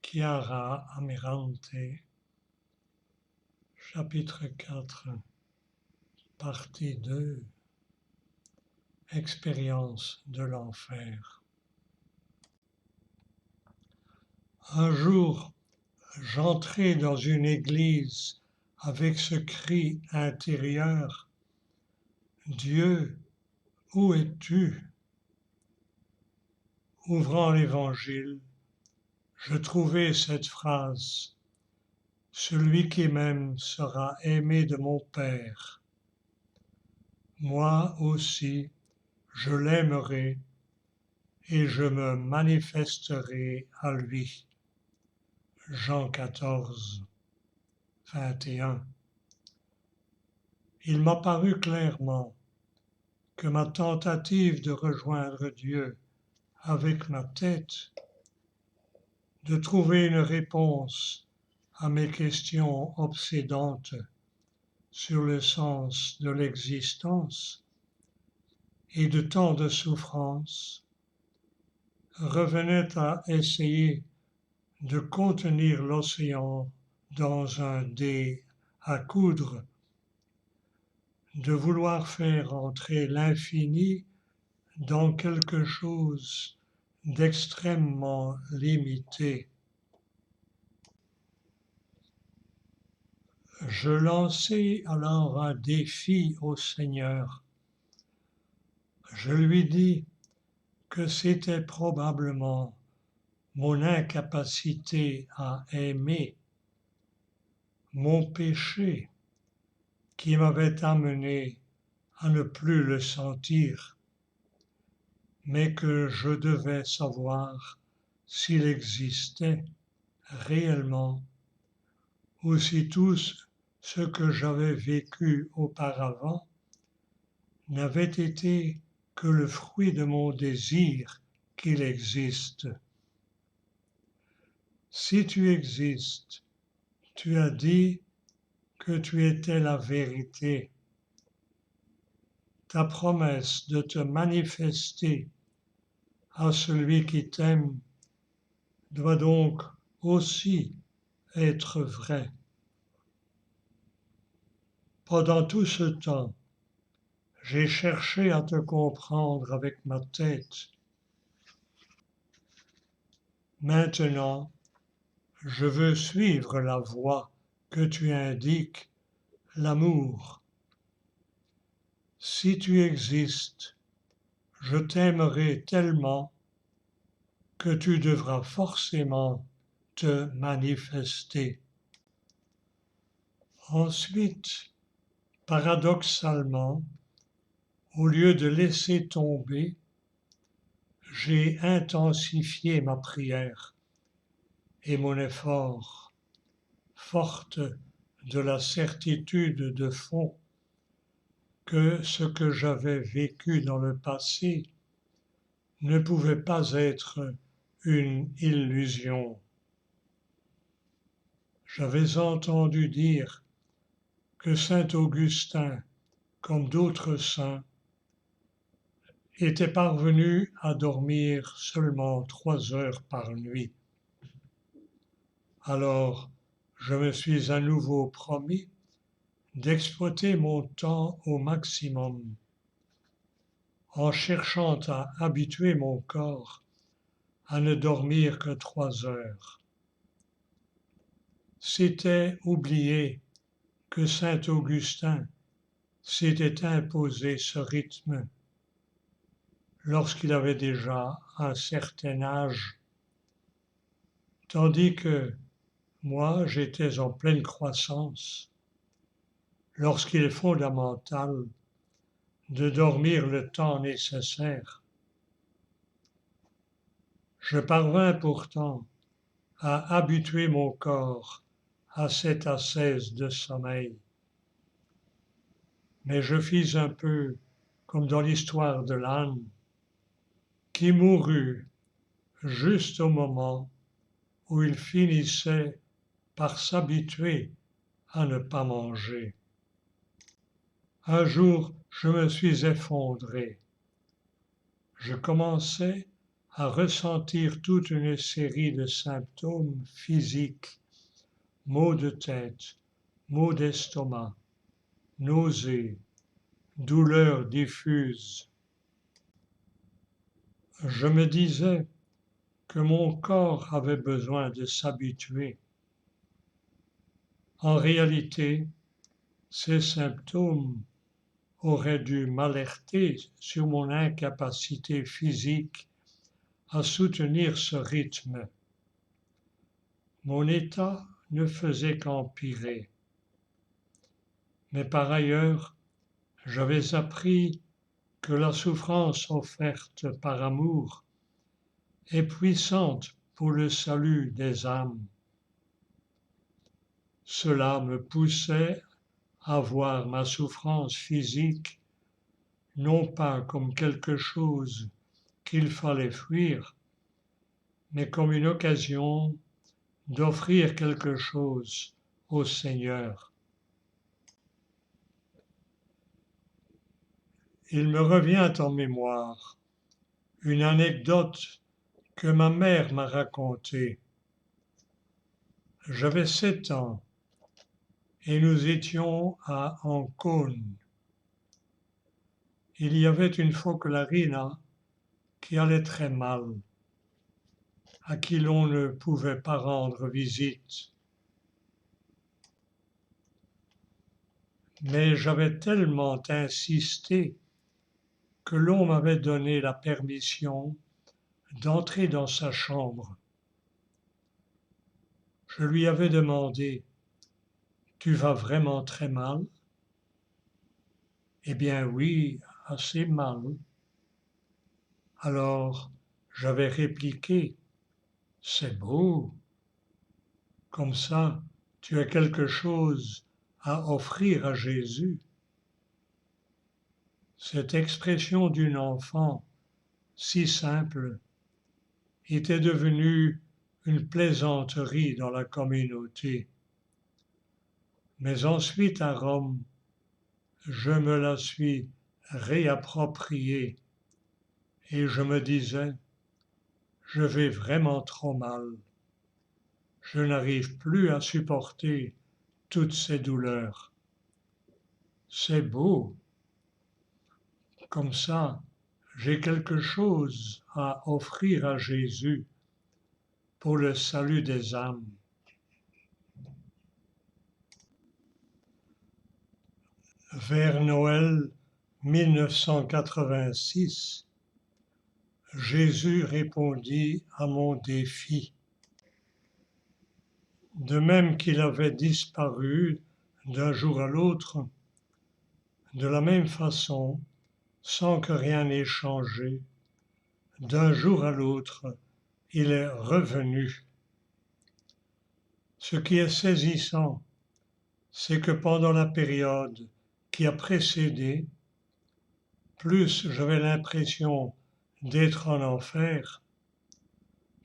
Chiara Amirante, chapitre 4, partie 2, expérience de l'enfer. Un jour, j'entrai dans une église avec ce cri intérieur: Dieu, où es-tu? Ouvrant l'Évangile, je trouvai cette phrase: Celui qui m'aime sera aimé de mon Père. Moi aussi, je l'aimerai et je me manifesterai à lui. Jean 14, 21. Il m'a paru clairement que ma tentative de rejoindre Dieu avec ma tête, de trouver une réponse à mes questions obsédantes sur le sens de l'existence et de tant de souffrances, revenait à essayer de contenir l'océan dans un dé à coudre, de vouloir faire entrer l'infini dans quelque chose d'extrêmement limité. Je lançai alors un défi au Seigneur. Je lui dis que c'était probablement mon incapacité à aimer, mon péché, qui m'avait amené à ne plus le sentir, mais que je devais savoir s'il existait réellement ou si tout ce que j'avais vécu auparavant n'avait été que le fruit de mon désir qu'il existe. Si tu existes, tu as dit que tu étais la vérité. Ta promesse de te manifester à celui qui t'aime doit donc aussi être vraie. Pendant tout ce temps, j'ai cherché à te comprendre avec ma tête. Maintenant, je veux suivre la voie que tu indiques, l'amour. Si tu existes, je t'aimerai tellement que tu devras forcément te manifester. Ensuite, paradoxalement, au lieu de laisser tomber, j'ai intensifié ma prière et mon effort, forte de la certitude de fond que ce que j'avais vécu dans le passé ne pouvait pas être une illusion. J'avais entendu dire que saint Augustin, comme d'autres saints, était parvenu à dormir seulement 3 heures par nuit. Alors, je me suis à nouveau promis d'exploiter mon temps au maximum, en cherchant à habituer mon corps à ne dormir que 3 heures. C'était oublier que saint Augustin s'était imposé ce rythme lorsqu'il avait déjà un certain âge, tandis que moi j'étais en pleine croissance, lorsqu'il est fondamental de dormir le temps nécessaire. Je parvins pourtant à habituer mon corps à cette ascèse de sommeil. Mais je fis un peu comme dans l'histoire de l'âne, qui mourut juste au moment où il finissait par s'habituer à ne pas manger. Un jour, je me suis effondré. Je commençais à ressentir toute une série de symptômes physiques, maux de tête, maux d'estomac, nausées, douleurs diffuses. Je me disais que mon corps avait besoin de s'habituer. En réalité, ces symptômes auraient dû m'alerter sur mon incapacité physique à soutenir ce rythme. Mon état ne faisait qu'empirer. Mais par ailleurs, j'avais appris que la souffrance offerte par amour est puissante pour le salut des âmes. Cela me poussait à voir ma souffrance physique non pas comme quelque chose qu'il fallait fuir, mais comme une occasion d'offrir quelque chose au Seigneur. Il me revient en mémoire une anecdote que ma mère m'a racontée. J'avais 7 ans et nous étions à Ancône. Il y avait une focolarina qui allait très mal, à qui l'on ne pouvait pas rendre visite. Mais j'avais tellement insisté que l'on m'avait donné la permission d'entrer dans sa chambre. Je lui avais demandé: Tu vas vraiment très mal? Eh bien oui, assez mal. Alors j'avais répliqué: C'est beau, comme ça tu as quelque chose à offrir à Jésus. Cette expression d'une enfant si simple était devenue une plaisanterie dans la communauté. Mais ensuite à Rome, je me la suis réappropriée et je me disais: je vais vraiment trop mal. Je n'arrive plus à supporter toutes ces douleurs. C'est beau. Comme ça, j'ai quelque chose à offrir à Jésus pour le salut des âmes. Vers Noël 1986, Jésus répondit à mon défi. De même qu'il avait disparu d'un jour à l'autre, de la même façon, sans que rien n'ait changé, d'un jour à l'autre, il est revenu. Ce qui est saisissant, c'est que pendant la période qui a précédé, plus j'avais l'impression d'être en enfer,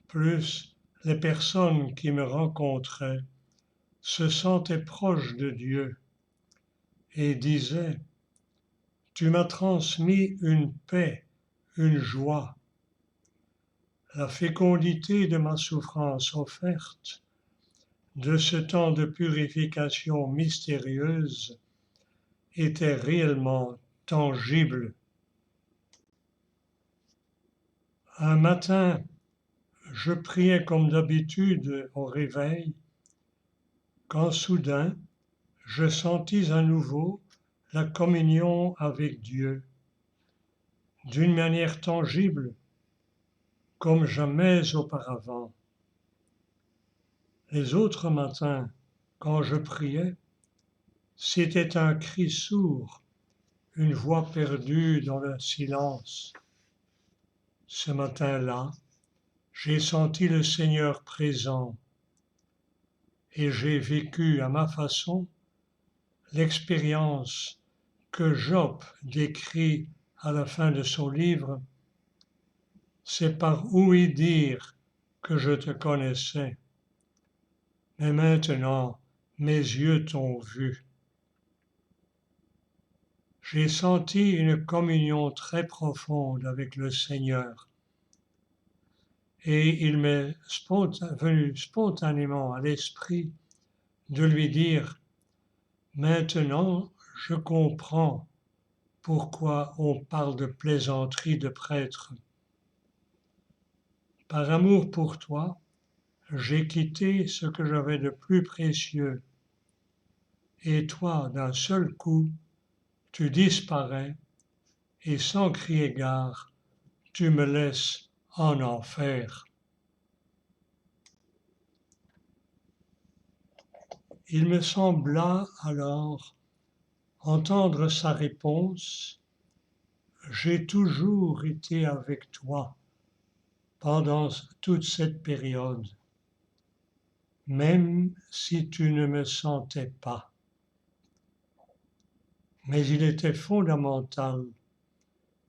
plus les personnes qui me rencontraient se sentaient proches de Dieu et disaient: Tu m'as transmis une paix, une joie. La fécondité de ma souffrance offerte, de ce temps de purification mystérieuse, était réellement tangible. Un matin, je priais comme d'habitude au réveil, quand soudain, je sentis à nouveau la communion avec Dieu, d'une manière tangible, comme jamais auparavant. Les autres matins, quand je priais, c'était un cri sourd, une voix perdue dans le silence. Ce matin-là, j'ai senti le Seigneur présent et j'ai vécu à ma façon l'expérience que Job décrit à la fin de son livre. C'est par ouï dire que je te connaissais, mais maintenant mes yeux t'ont vu. J'ai senti une communion très profonde avec le Seigneur. Et il m'est venu spontanément à l'esprit de lui dire, maintenant je comprends pourquoi on parle de plaisanterie de prêtre. Par amour pour toi, j'ai quitté ce que j'avais de plus précieux. Et toi, d'un seul coup, tu disparais et sans crier gare, tu me laisses en enfer. Il me sembla alors entendre sa réponse, j'ai toujours été avec toi pendant toute cette période, même si tu ne me sentais pas. Mais il était fondamental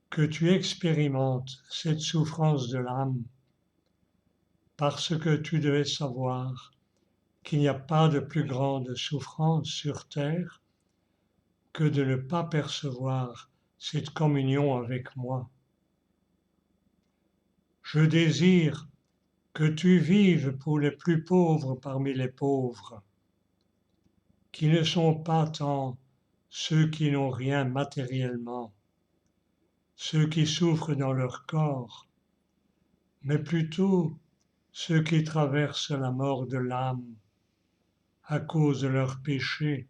que tu expérimentes cette souffrance de l'âme, parce que tu devais savoir qu'il n'y a pas de plus grande souffrance sur terre que de ne pas percevoir cette communion avec moi. Je désire que tu vives pour les plus pauvres parmi les pauvres, qui ne sont pas tant ceux qui n'ont rien matériellement, ceux qui souffrent dans leur corps, mais plutôt ceux qui traversent la mort de l'âme à cause de leurs péchés,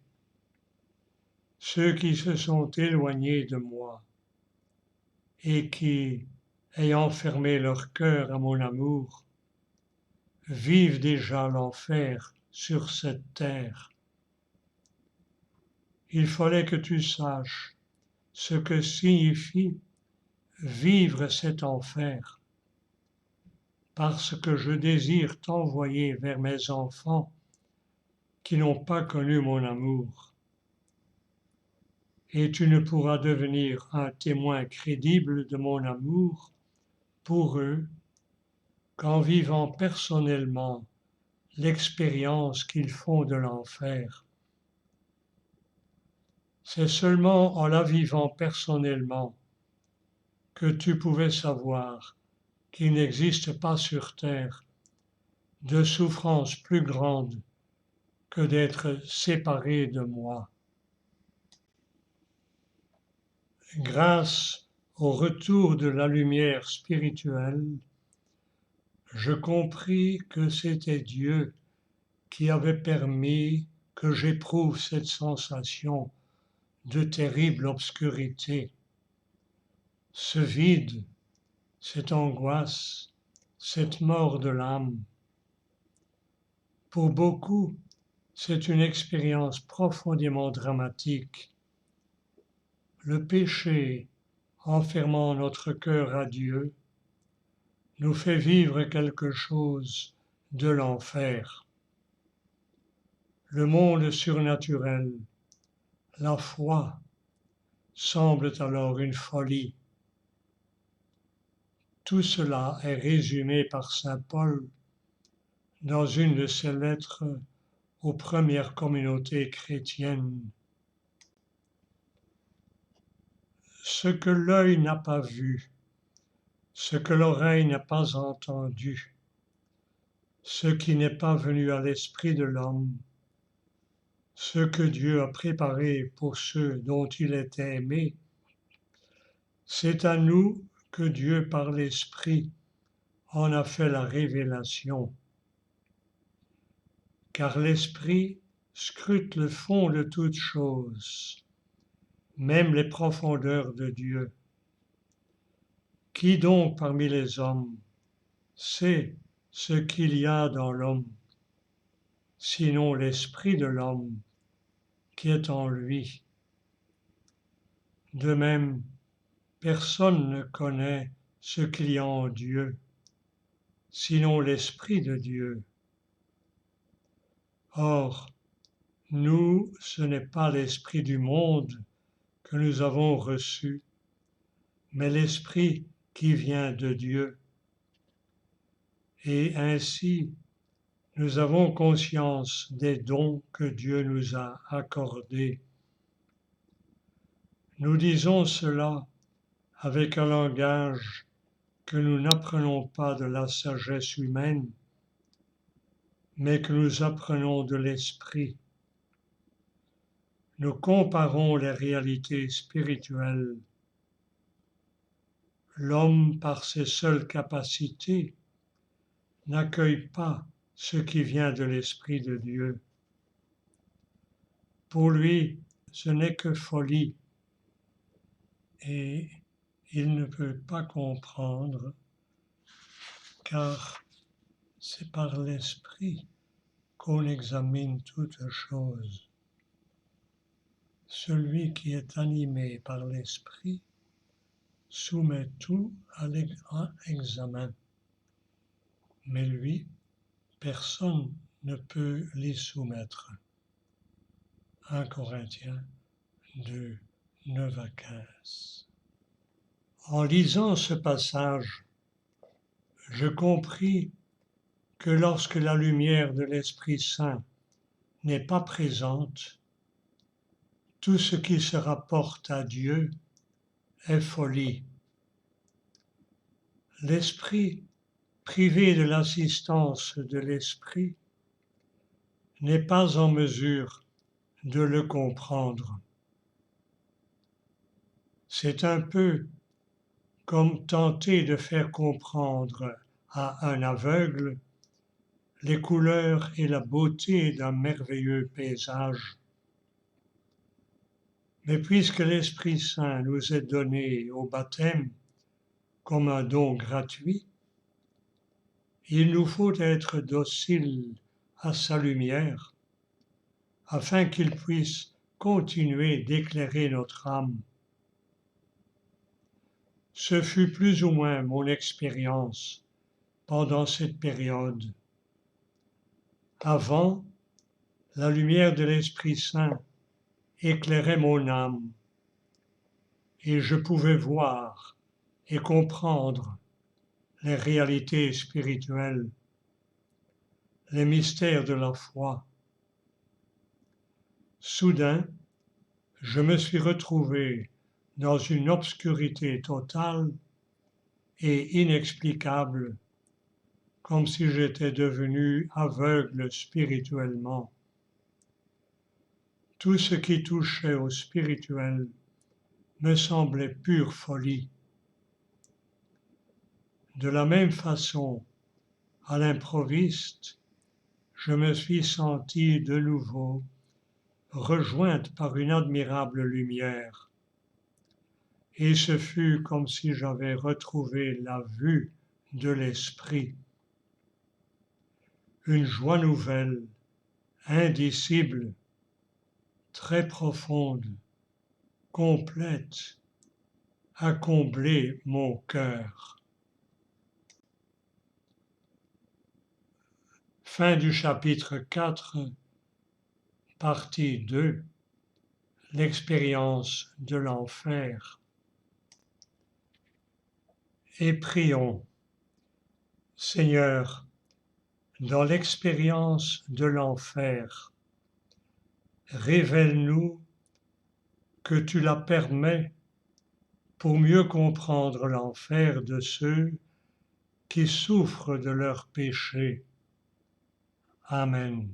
ceux qui se sont éloignés de moi et qui, ayant fermé leur cœur à mon amour, vivent déjà l'enfer sur cette terre. Il fallait que tu saches ce que signifie vivre cet enfer, parce que je désire t'envoyer vers mes enfants qui n'ont pas connu mon amour. Et tu ne pourras devenir un témoin crédible de mon amour pour eux qu'en vivant personnellement l'expérience qu'ils font de l'enfer. C'est seulement en la vivant personnellement que tu pouvais savoir qu'il n'existe pas sur terre de souffrance plus grande que d'être séparé de moi. Grâce au retour de la lumière spirituelle, je compris que c'était Dieu qui avait permis que j'éprouve cette sensation de terrible obscurité, ce vide, cette angoisse, cette mort de l'âme. Pour beaucoup, c'est une expérience profondément dramatique. Le péché, enfermant notre cœur à Dieu, nous fait vivre quelque chose de l'enfer. Le monde surnaturel, la foi, semblent alors une folie. Tout cela est résumé par saint Paul dans une de ses lettres aux premières communautés chrétiennes. Ce que l'œil n'a pas vu, ce que l'oreille n'a pas entendu, ce qui n'est pas venu à l'esprit de l'homme, ce que Dieu a préparé pour ceux dont il était aimé, c'est à nous que Dieu par l'Esprit en a fait la révélation. Car l'Esprit scrute le fond de toutes choses, même les profondeurs de Dieu. Qui donc parmi les hommes sait ce qu'il y a dans l'homme, sinon l'Esprit de l'homme qui est en lui? De même, personne ne connaît ce qu'il y a en Dieu, sinon l'Esprit de Dieu. Or, nous, ce n'est pas l'Esprit du monde que nous avons reçu, mais l'Esprit qui vient de Dieu. Et ainsi, nous avons conscience des dons que Dieu nous a accordés. Nous disons cela avec un langage que nous n'apprenons pas de la sagesse humaine, mais que nous apprenons de l'esprit. Nous comparons les réalités spirituelles. L'homme, par ses seules capacités, n'accueille pas ce qui vient de l'Esprit de Dieu. Pour lui, ce n'est que folie et il ne peut pas comprendre car c'est par l'Esprit qu'on examine toutes choses. Celui qui est animé par l'Esprit soumet tout à l'examen. Mais lui, personne ne peut l'y soumettre. 1 Corinthiens 2, 9 à 15. En lisant ce passage, je compris que lorsque la lumière de l'Esprit Saint n'est pas présente, tout ce qui se rapporte à Dieu est folie. L'esprit, privé de l'assistance de l'Esprit, n'est pas en mesure de le comprendre. C'est un peu comme tenter de faire comprendre à un aveugle les couleurs et la beauté d'un merveilleux paysage. Mais puisque l'Esprit Saint nous est donné au baptême comme un don gratuit, il nous faut être dociles à sa lumière afin qu'il puisse continuer d'éclairer notre âme. Ce fut plus ou moins mon expérience pendant cette période. Avant, la lumière de l'Esprit Saint éclairait mon âme et je pouvais voir et comprendre les réalités spirituelles, les mystères de la foi. Soudain, je me suis retrouvé dans une obscurité totale et inexplicable, comme si j'étais devenu aveugle spirituellement. Tout ce qui touchait au spirituel me semblait pure folie. De la même façon, à l'improviste, je me suis senti de nouveau rejointe par une admirable lumière. Et ce fut comme si j'avais retrouvé la vue de l'esprit. Une joie nouvelle, indicible, très profonde, complète, a comblé mon cœur. Fin du chapitre 4, partie 2, l'expérience de l'enfer. Et prions. Seigneur, dans l'expérience de l'enfer, révèle-nous que tu la permets pour mieux comprendre l'enfer de ceux qui souffrent de leurs péchés. Amen.